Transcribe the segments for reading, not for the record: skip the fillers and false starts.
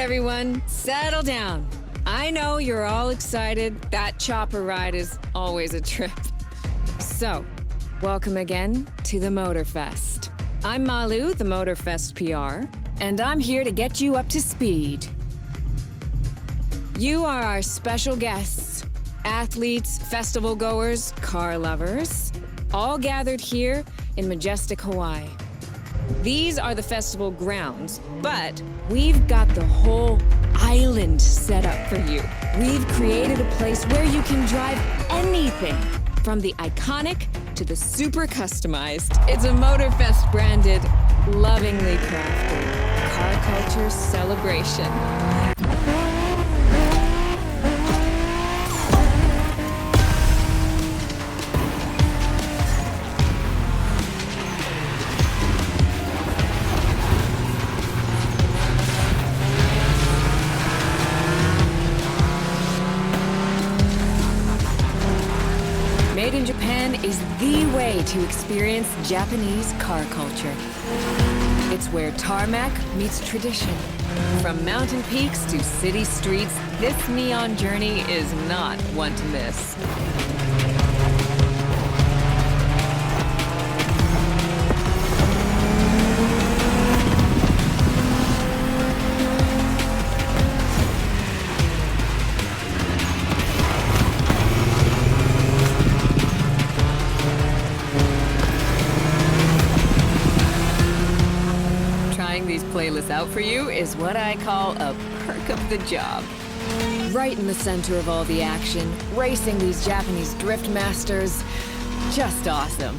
everyone, settle down. I know you're all excited. That chopper ride is always a trip. So, welcome again to the MotorFest. I'm Malu, the MotorFest PR, and I'm here to get you up to speed. You are our special guests, athletes, festival goers, car lovers, all gathered here in majestic Hawaii. These are the festival grounds, but we've got the whole island set up for you. We've created a place where you can drive anything, from the iconic to the super customized. It's a MotorFest branded, lovingly crafted car culture celebration. Made in Japan is the way to experience Japanese car culture. It's where tarmac meets tradition. From mountain peaks to city streets, this neon journey is not one to miss. These playlists out for you is what I call a perk of the job. Right in the center of all the action, racing these Japanese drift masters, just awesome.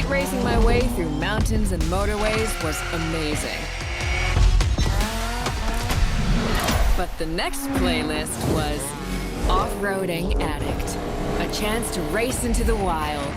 Racing my way through mountains and motorways was amazing. But the next playlist was Off-Roading Addict, a chance to race into the wild.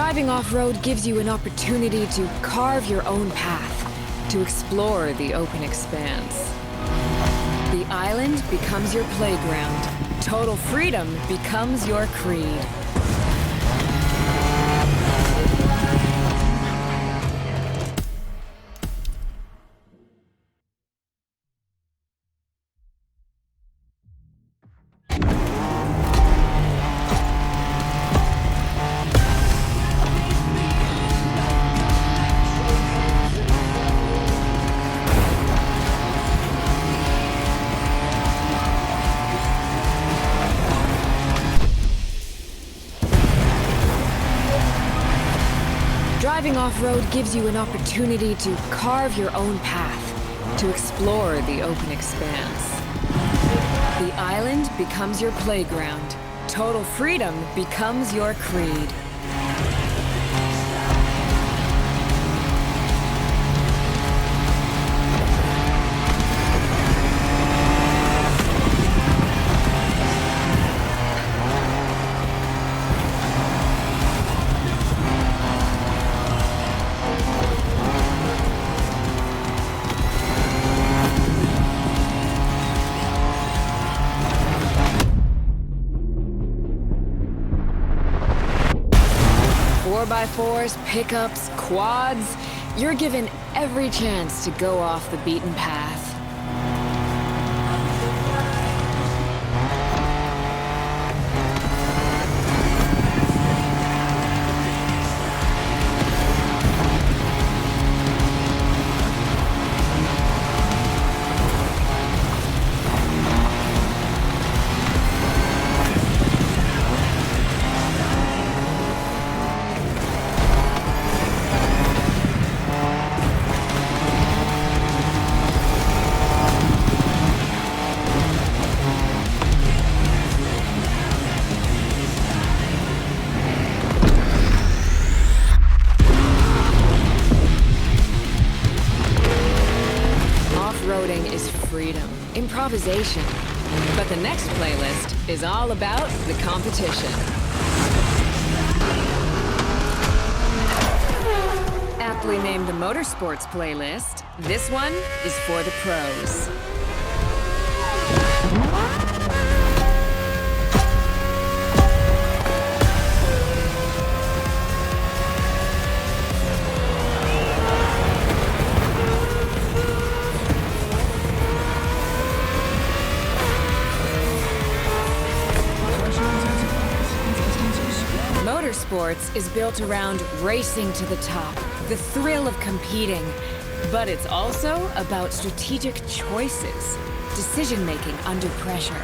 Driving off-road gives you an opportunity to carve your own path, to explore the open expanse. The island becomes your playground. Total freedom becomes your creed. Driving off-road gives you an opportunity to carve your own path, to explore the open expanse. The island becomes your playground. Total freedom becomes your creed. By 4s, pickups, quads, you're given every chance to go off the beaten path. Off-roading is freedom, improvisation. But the next playlist is all about the competition. Aptly named the Motorsports playlist, this one is for the pros. Motorsports is built around racing to the top, the thrill of competing. But it's also about strategic choices, decision-making under pressure.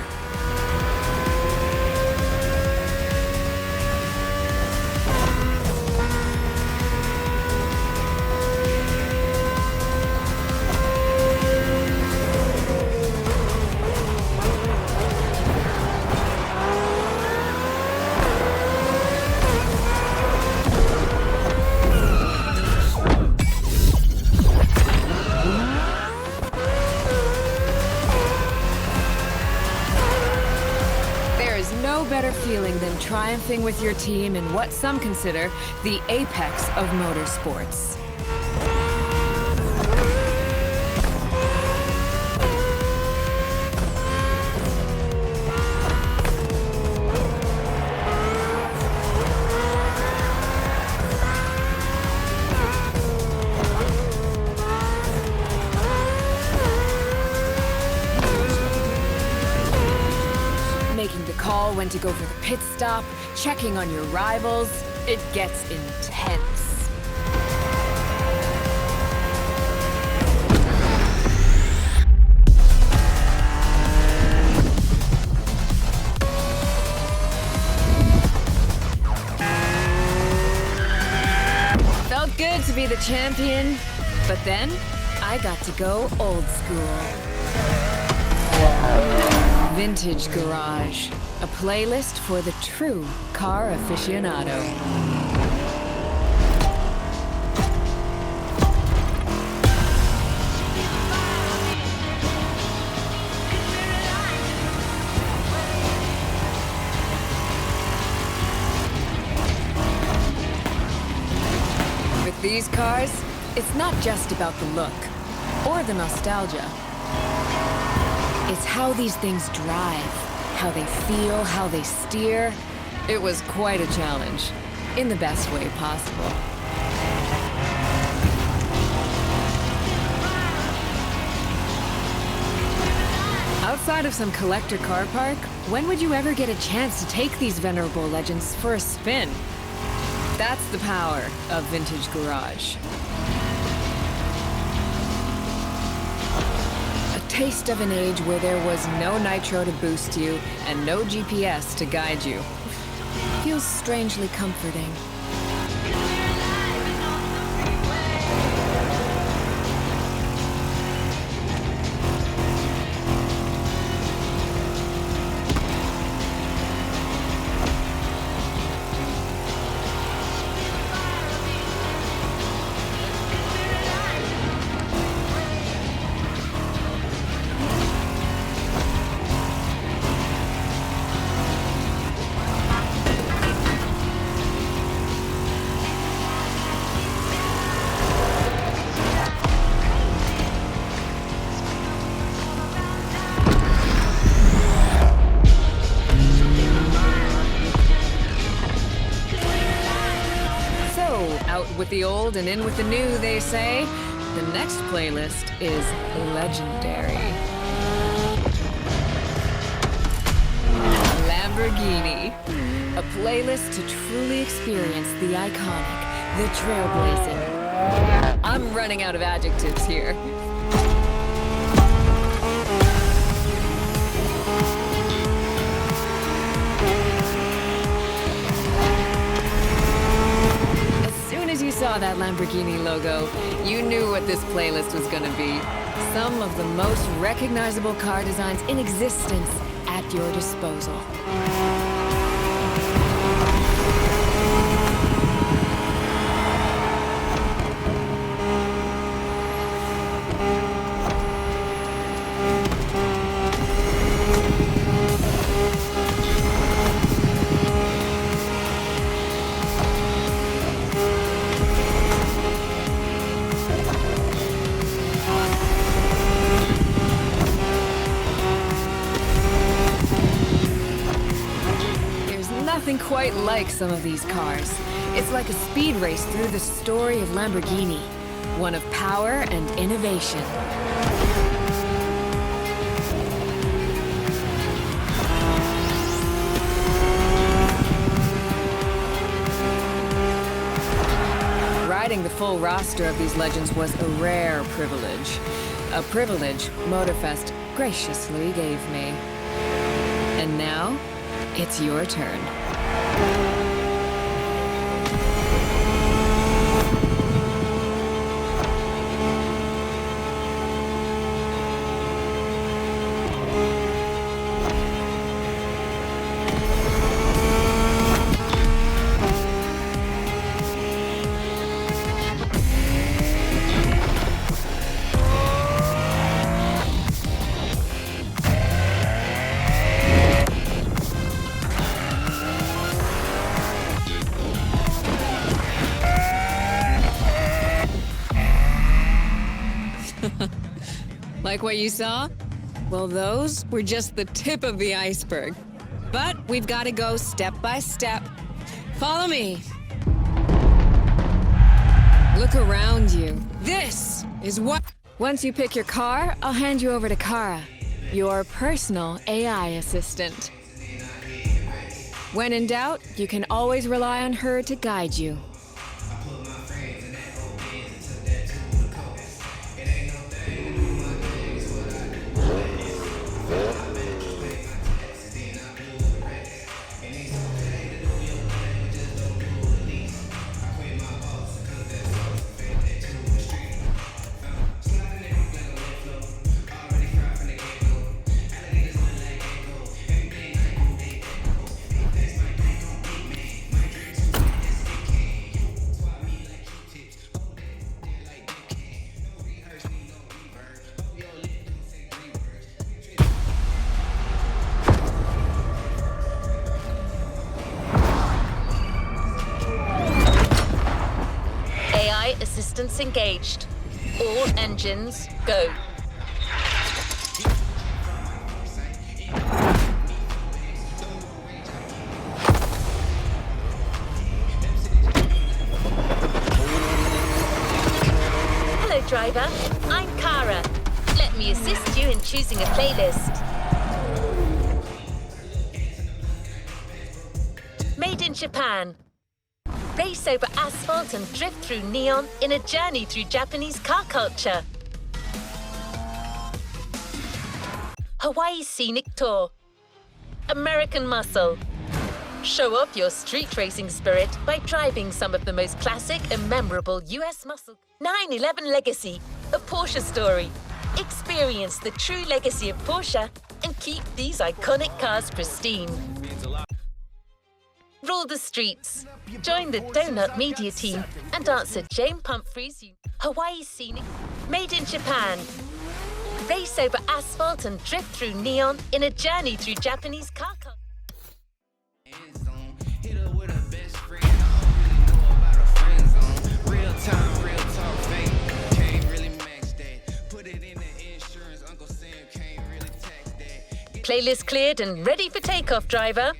No better feeling than triumphing with your team in what some consider the apex of motorsports. Making the call when to go for the pit stop, checking on your rivals, it gets intense. Felt good to be the champion, but then I got to go old school. Vintage Garage, a playlist for the true car aficionado. cars, it's not just about the look or the nostalgia. It's how these things drive, how they feel, how they steer. It was quite a challenge, in the best way possible. Outside of some collector car park, when would you ever get a chance to take these venerable legends for a spin? That's the power of Vintage Garage. A taste of an age where there was no nitro to boost you and no GPS to guide you. Feels strangely comforting. Out with the old and in with the new, they say. The next playlist is legendary. Lamborghini. A playlist to truly experience the iconic, the trailblazing. I'm running out of adjectives here. As you saw that Lamborghini logo, you knew what this playlist was gonna be. Some of the most recognizable car designs in existence at your disposal. Nothing quite like some of these cars. It's like a speed race through the story of Lamborghini, one of power and innovation. Riding the full roster of these legends was a rare privilege. A privilege MotorFest graciously gave me. And now, it's your turn. Like what you saw? Well, those were just the tip of the iceberg. But we've got to go step by step. Follow me. Look around you. This is what... Once you pick your car, I'll hand you over to Kara, your personal AI assistant. When in doubt, you can always rely on her to guide you. engaged. All engines, go. Hello, driver. I'm Kara. Let me assist you in choosing a playlist. Made in Japan. Race over asphalt and drift through neon in a journey through Japanese car culture. Hawaii Scenic Tour. American Muscle. Show off your street racing spirit by driving some of the most classic and memorable US muscle. 911 Legacy, a Porsche story. Experience the true legacy of Porsche and keep these iconic cars pristine. Rule the streets. Join the Donut Media team and answer Jane Pumphrey's Hawaii Scenic. Made in Japan. Race over asphalt and drift through neon in a journey through Japanese car culture. Playlist cleared and ready for takeoff, driver.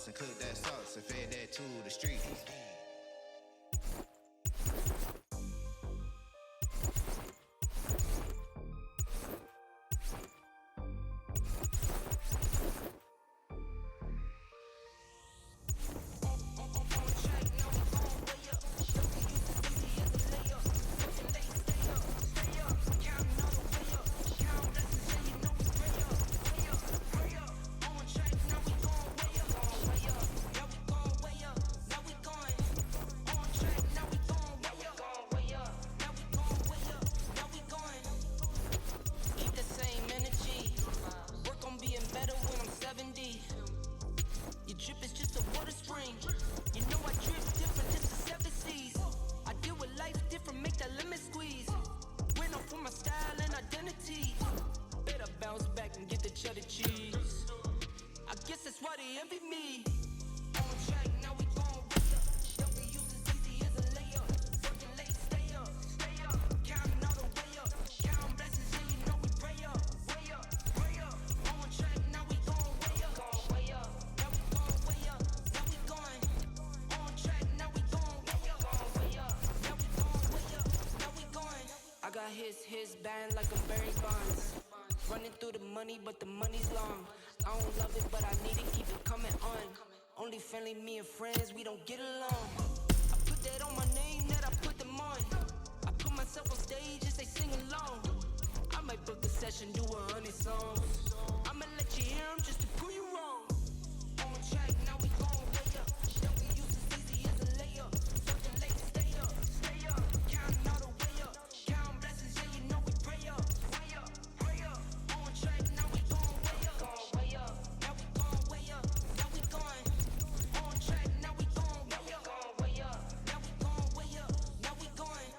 And cook that sauce and fed that to the streets. His band like a Barry Bonds. Running through the money, but the money's long. I don't love it, but I need it, keep it coming on. Only friendly, me and friends, we don't get along. I put that on my name, that I put them on. I put myself on stage and say sing along. I might book a session, do 100 songs. I'ma let you hear them just to prove you wrong. On track, now we gon' way up. Don't be used as easy as a layup. Working late, stay up, stay up. Counting all the way up. Count blessings, yeah, you know we pray up. Way up, pray up. On track, now we gon' way up. Way up, now we gon' way up. Now we going. On track, now we gon' way up. Way up, now we gon' way up. Now we going.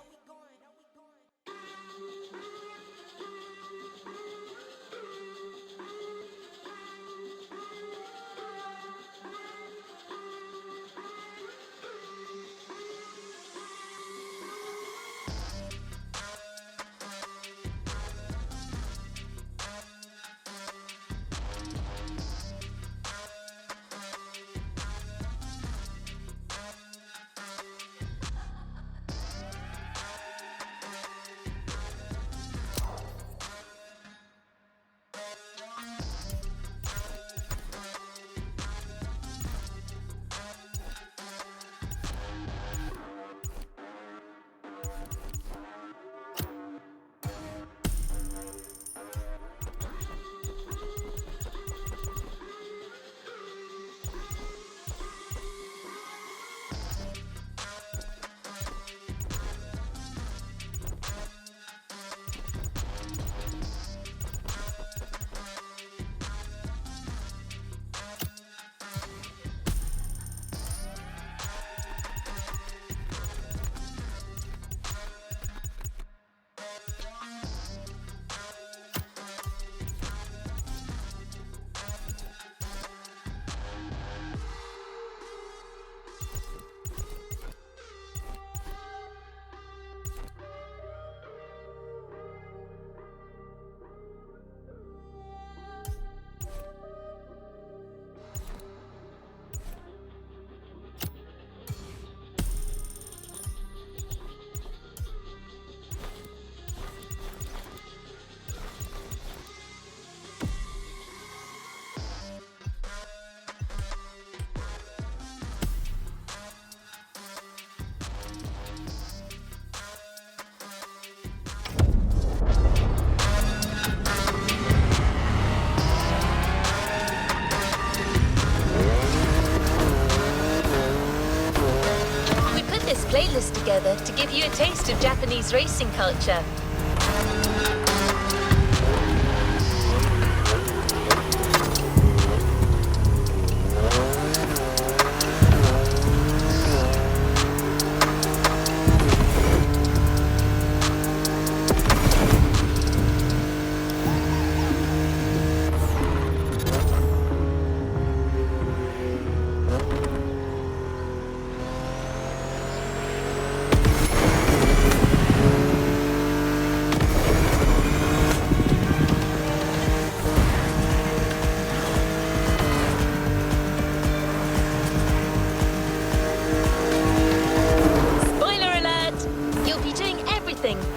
together to give you a taste of Japanese racing culture.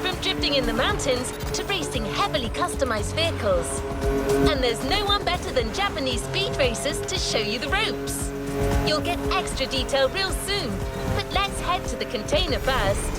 From drifting in the mountains to racing heavily customized vehicles. And there's no one better than Japanese speed racers to show you the ropes. You'll get extra detail real soon, but let's head to the container first.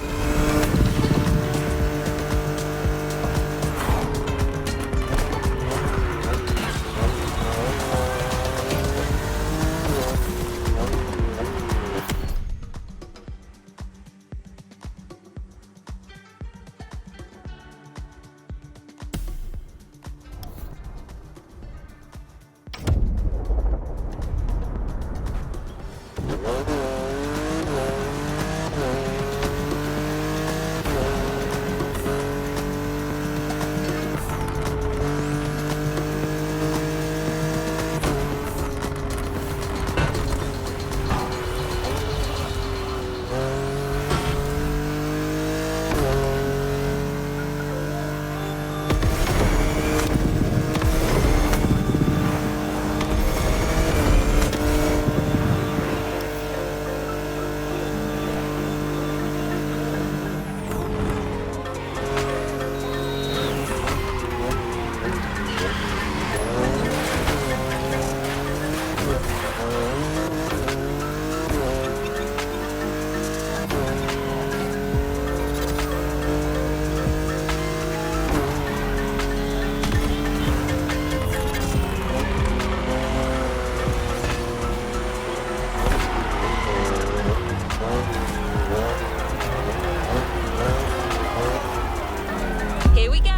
Here we go.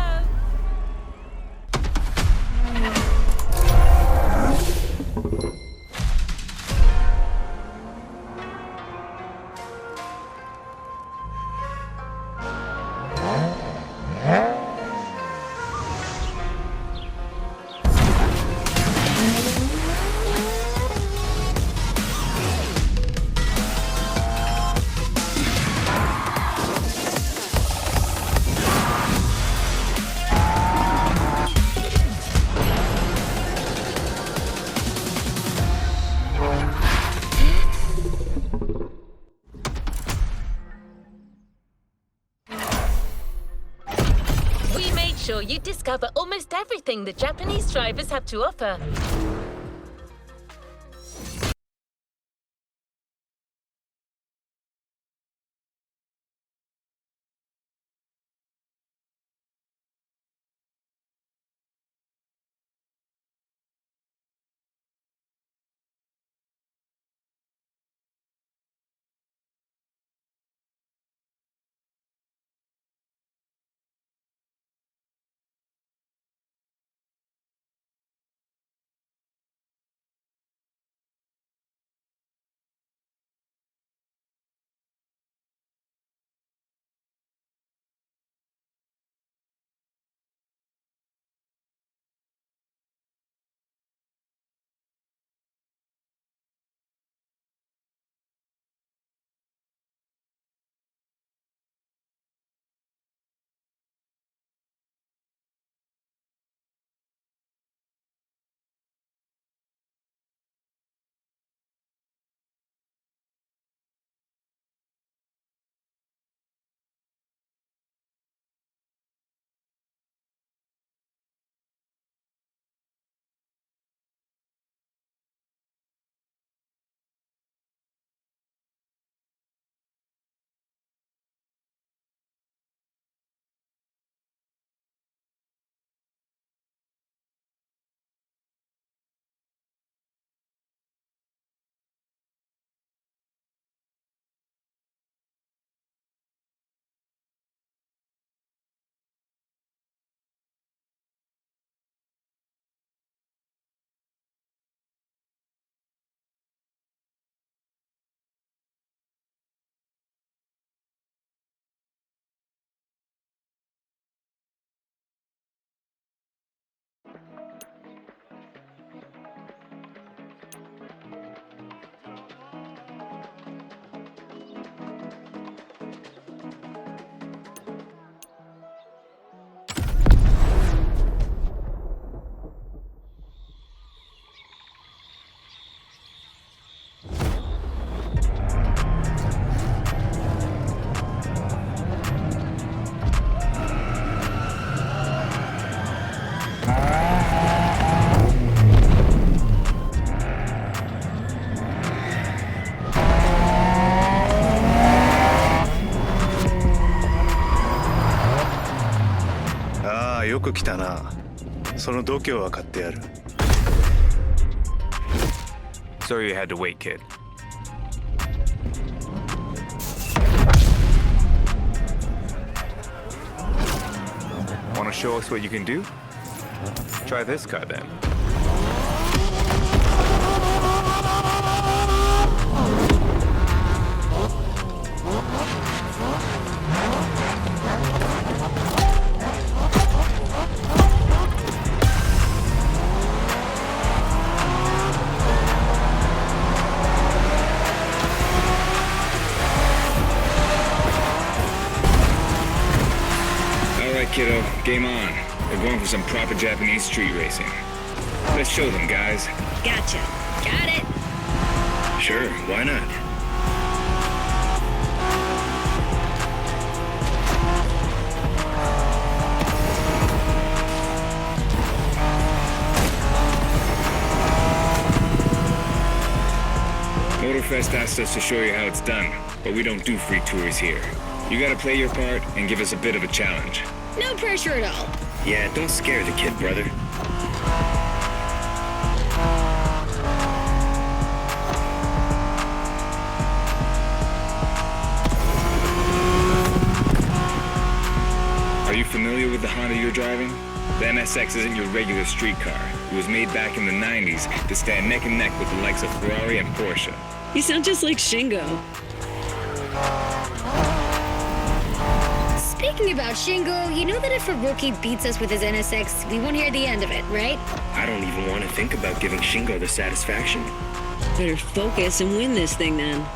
Sure you discover almost everything the Japanese drivers have to offer. よく来たな。その度胸は買ってやる。Sorry you had to wait, kid. Want to show us what you can do? Try this car then. Kiddo, game on. We're going for some proper Japanese street racing. Let's show them, guys. Gotcha. Got it. Sure, why not? MotorFest asked us to show you how it's done, but we don't do free tours here. You gotta play your part and give us a bit of a challenge. No pressure at all. Yeah, don't scare the kid, brother. Are you familiar with the Honda you're driving? The NSX isn't your regular street car. It was made back in the 90s to stand neck and neck with the likes of Ferrari and Porsche. You sound just like Shingo. Speaking about Shingo, you know that if a rookie beats us with his NSX, we won't hear the end of it, right? I don't even want to think about giving Shingo the satisfaction. Better focus and win this thing then.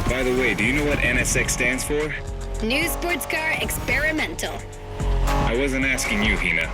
By the way, do you know what NSX stands for? New sports car experimental. I wasn't asking you, Hina.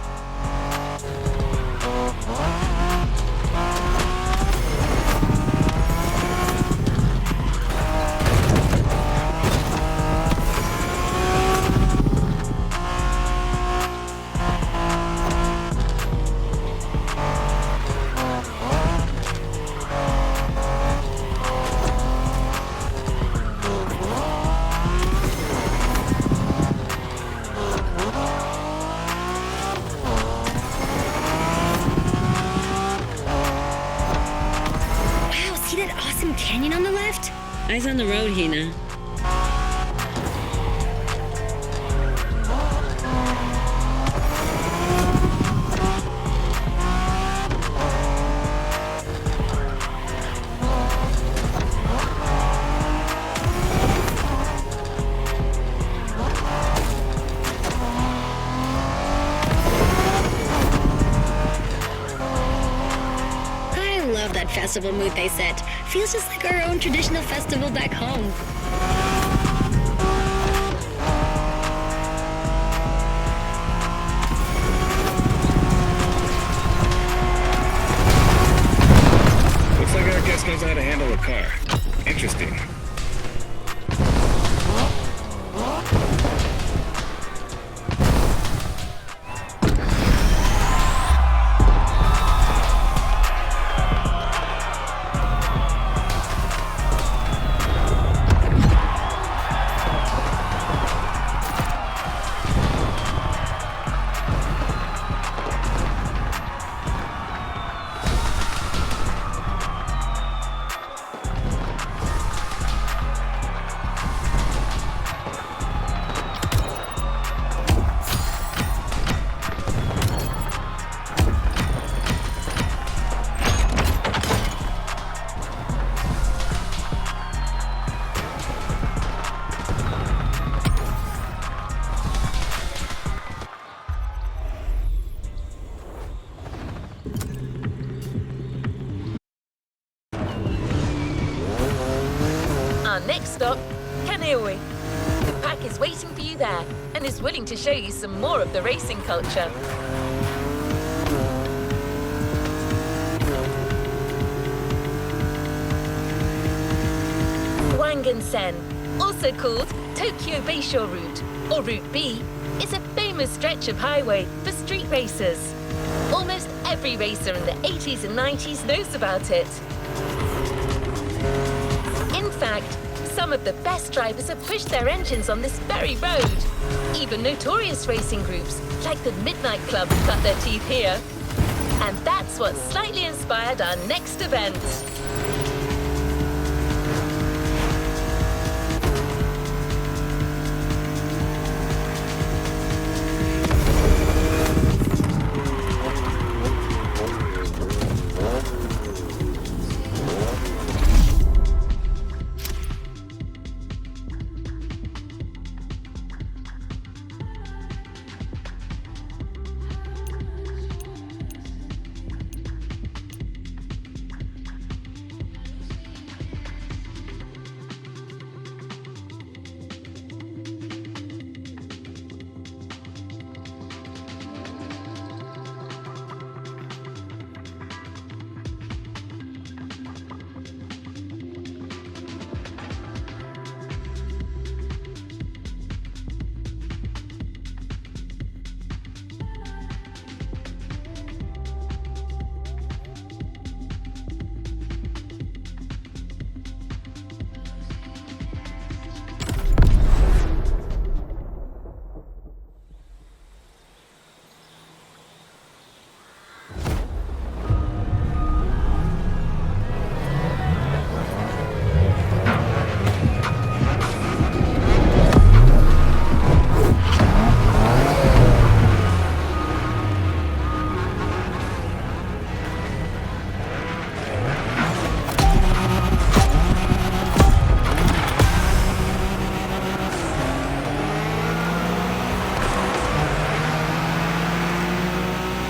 Canyon on the left? Eyes on the road, Hina. That festival mood they set. Feels just like our own traditional festival back home. Looks like our guest knows how to handle a car. Interesting. Our next stop, Kaneohe. The pack is waiting for you there and is willing to show you some more of the racing culture. Wangan-sen, also called Tokyo Bayshore Route, or Route B, is a famous stretch of highway for street racers. Almost every racer in the 80s and 90s knows about it. In fact, some of the best drivers have pushed their engines on this very road. Even notorious racing groups, like the Midnight Club, cut their teeth here. And that's what slightly inspired our next event.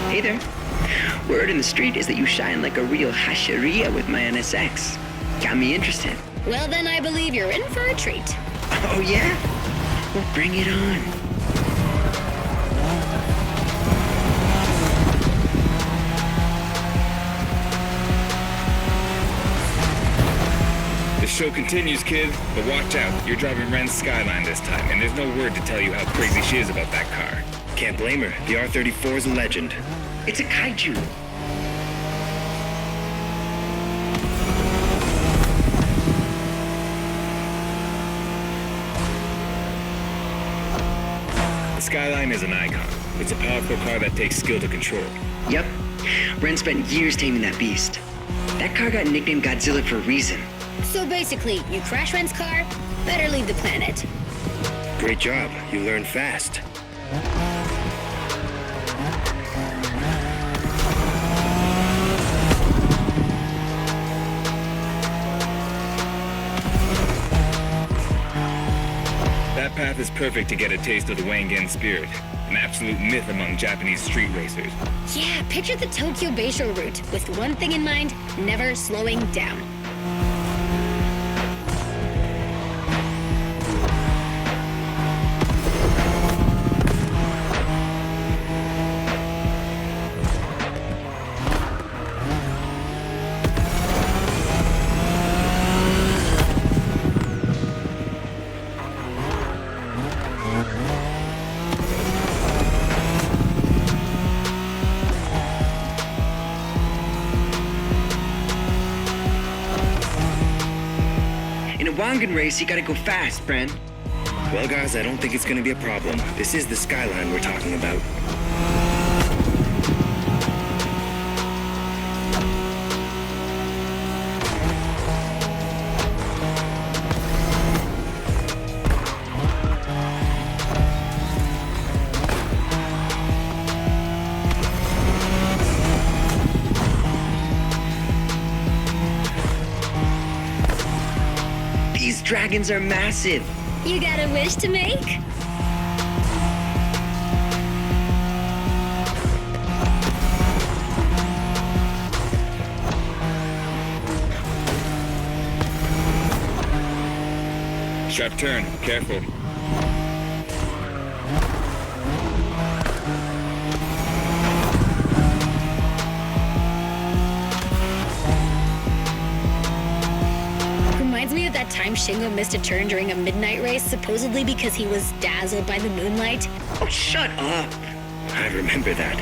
Hey there. Word in the street is that you shine like a real hasheria with my NSX. Got me interested. Well, then I believe you're in for a treat. Oh, yeah? Well, bring it on. The show continues, kid, but watch out. You're driving Ren's Skyline this time, and there's no word to tell you how crazy she is about that car. Can't blame her. The R34 is a legend. It's a kaiju. The Skyline is an icon. It's a powerful car that takes skill to control. Yep. Ren spent years taming that beast. That car got nicknamed Godzilla for a reason. So basically, you crash Ren's car, better leave the planet. Great job. You learned fast. That path is perfect to get a taste of the Wangan spirit, an absolute myth among Japanese street racers. Yeah, picture the Tokyo Bayshore route with one thing in mind, never slowing down. In a Wangan race, you gotta go fast, Bren. Well, guys, I don't think it's gonna be a problem. This is the Skyline we're talking about. These dragons are massive. You got a wish to make? Sharp turn, careful. Reminds me of that time time Shingo missed a turn during a midnight race, supposedly because he was dazzled by the moonlight? Oh, shut up. I remember that.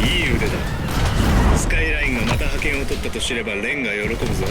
いい腕だ。スカイラインがまた派遣を取ったと知ればレンが喜ぶぞ。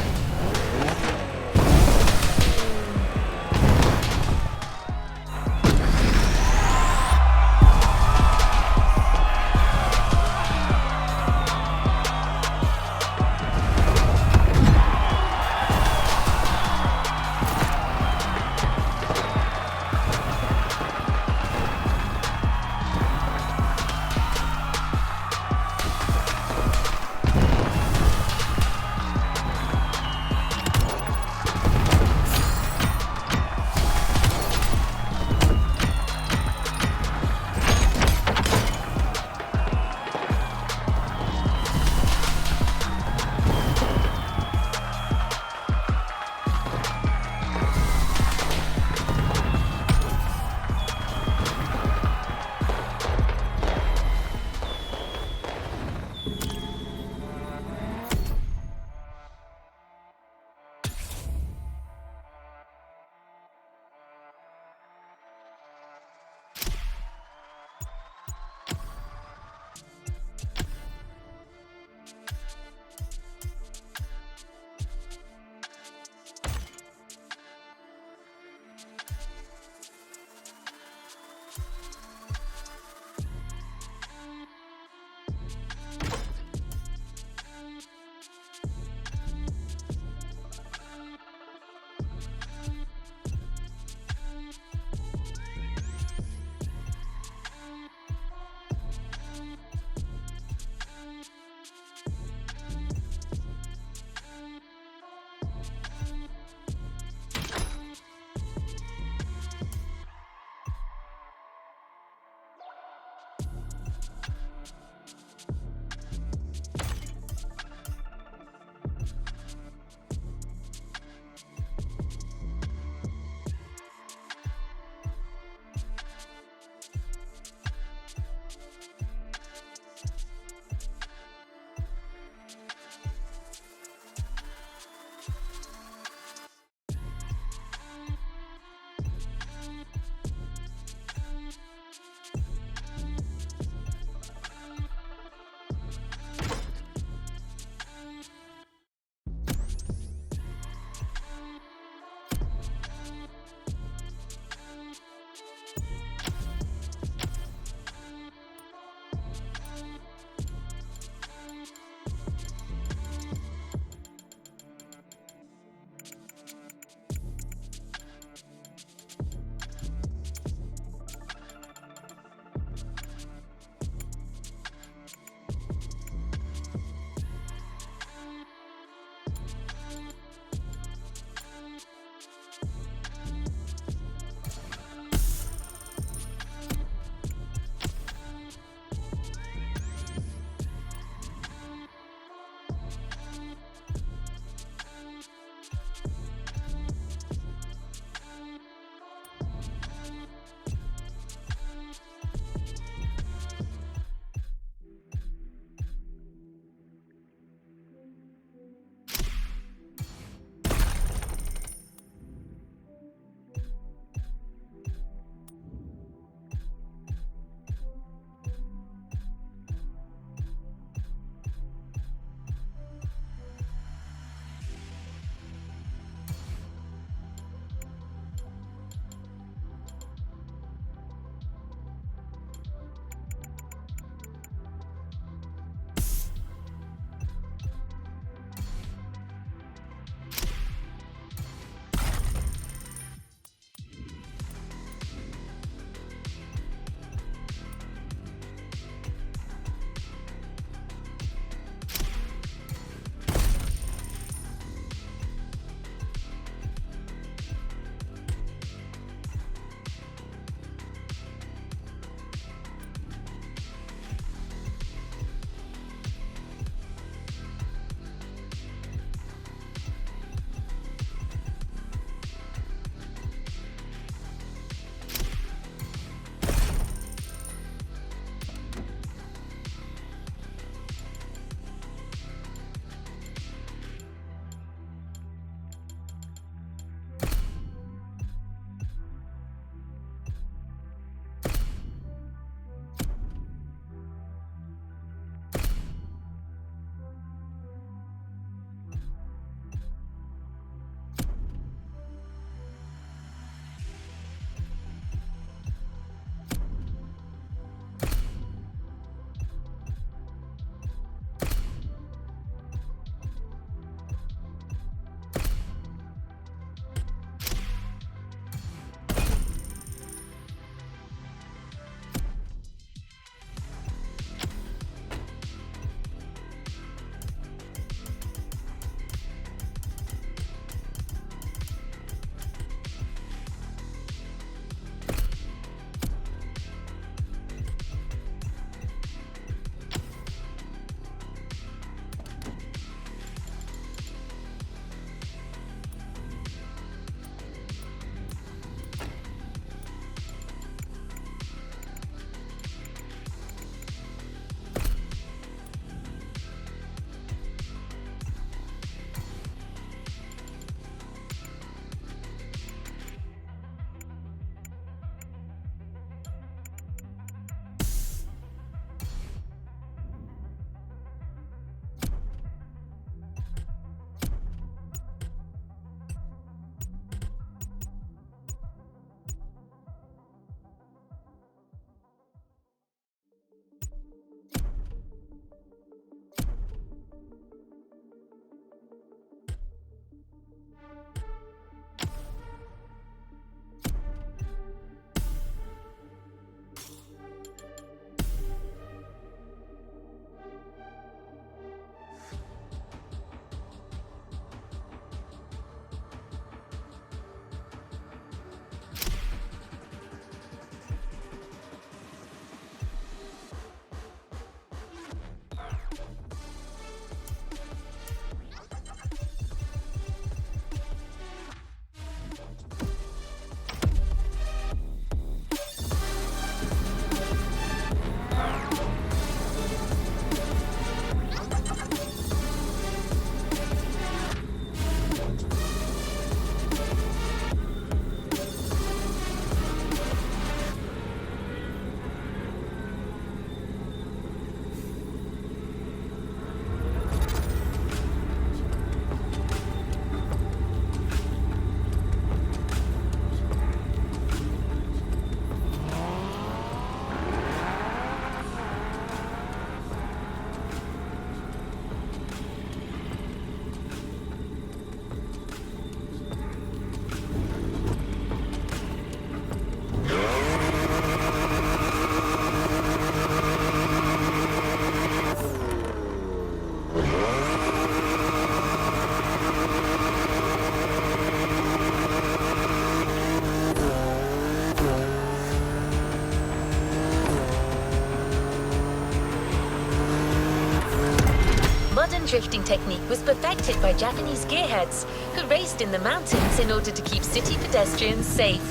Modern drifting technique was perfected by Japanese gearheads who raced in the mountains in order to keep city pedestrians safe.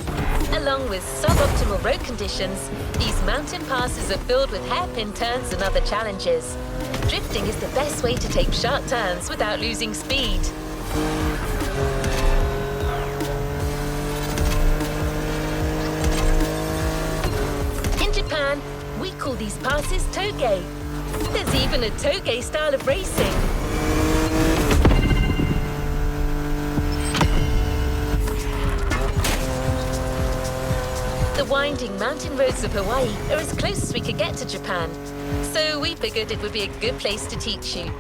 Along with suboptimal road conditions, these mountain passes are filled with hairpin turns and other challenges. Drifting is the best way to take sharp turns without losing speed. In Japan, we call these passes toge. There's even a toge style of racing. The winding mountain roads of Hawaii are as close as we could get to Japan, so we figured it would be a good place to teach you.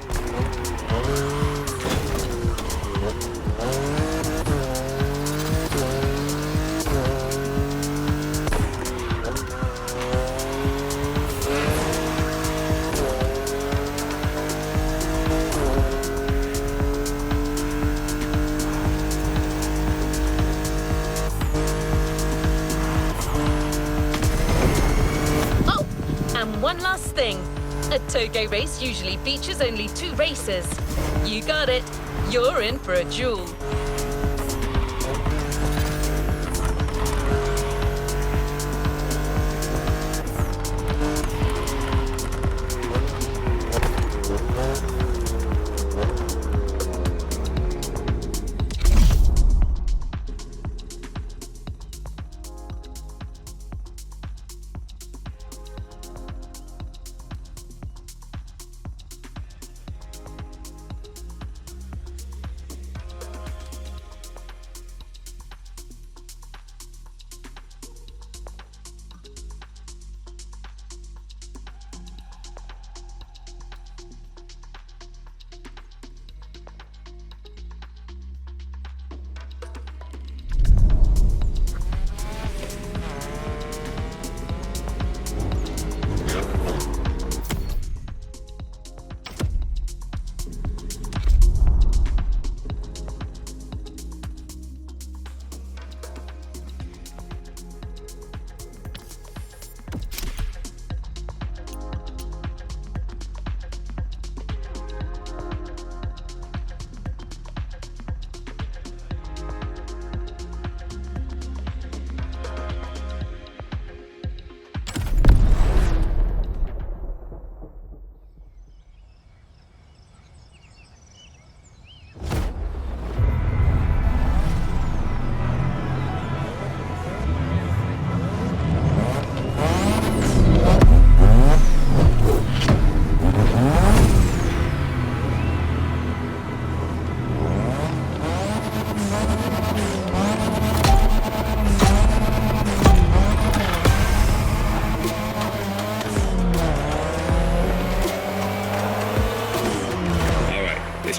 One last thing. A toge race usually features only 2 racers. You got it. You're in for a duel.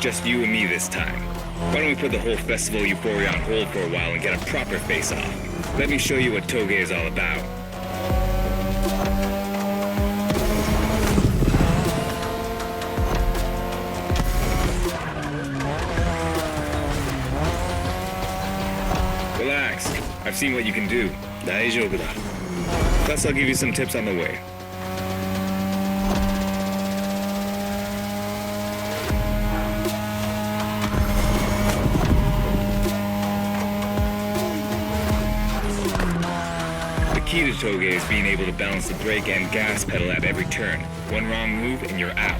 Just you and me this time. Why don't we put the whole festival euphoria on hold for a while and get a proper face-off? Let me show you what toge is all about. Relax. I've seen what you can do. 大丈夫だ. Plus, I'll give you some tips on the way. key to toge is being able to balance the brake and gas pedal at every turn. One wrong move and you're out.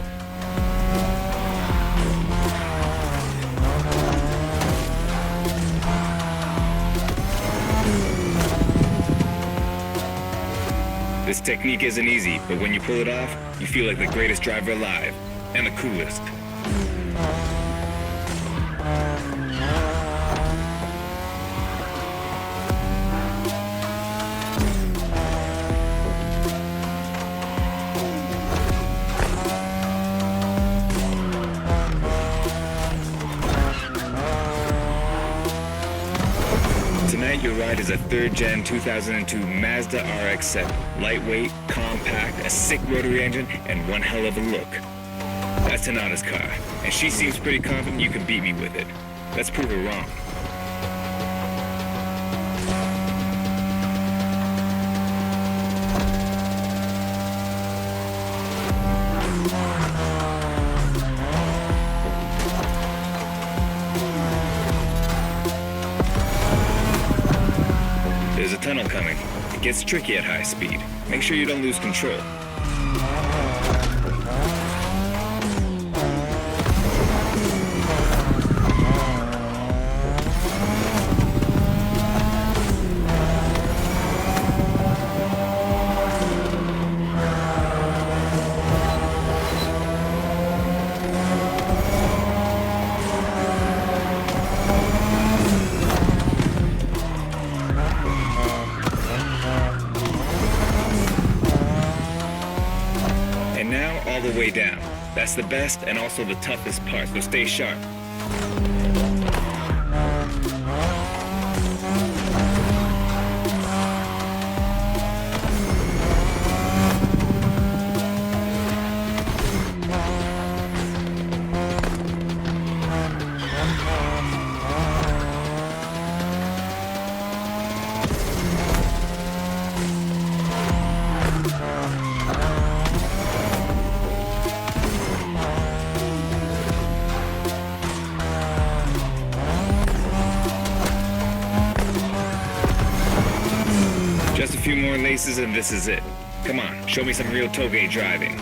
This technique isn't easy, but when you pull it off, you feel like the greatest driver alive, and the coolest. Tonight, your ride is a third-gen 2002 Mazda RX-7. Lightweight, compact, a sick rotary engine, and one hell of a look. That's Tanada's car, and she seems pretty confident you can beat me with it. Let's prove her wrong. There's a tunnel coming. It gets tricky at high speed. Make sure you don't lose control. And now, all the way down. That's the best and also the toughest part, so stay sharp. Just a few more laces and this is it. Come on, show me some real toge driving.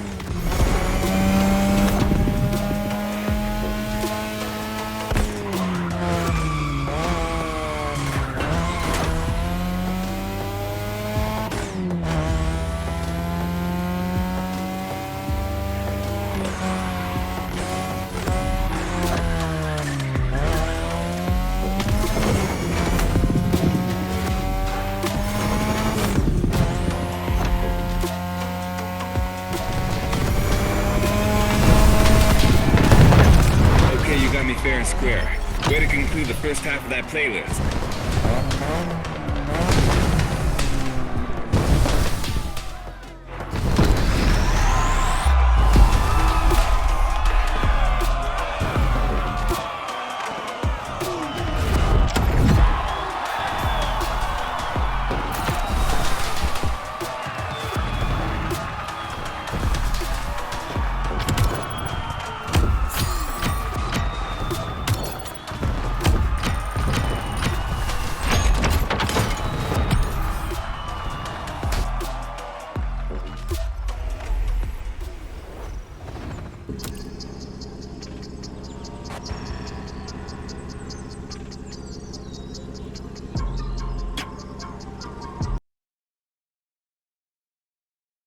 Fair and square. Way to conclude the first half of that playlist.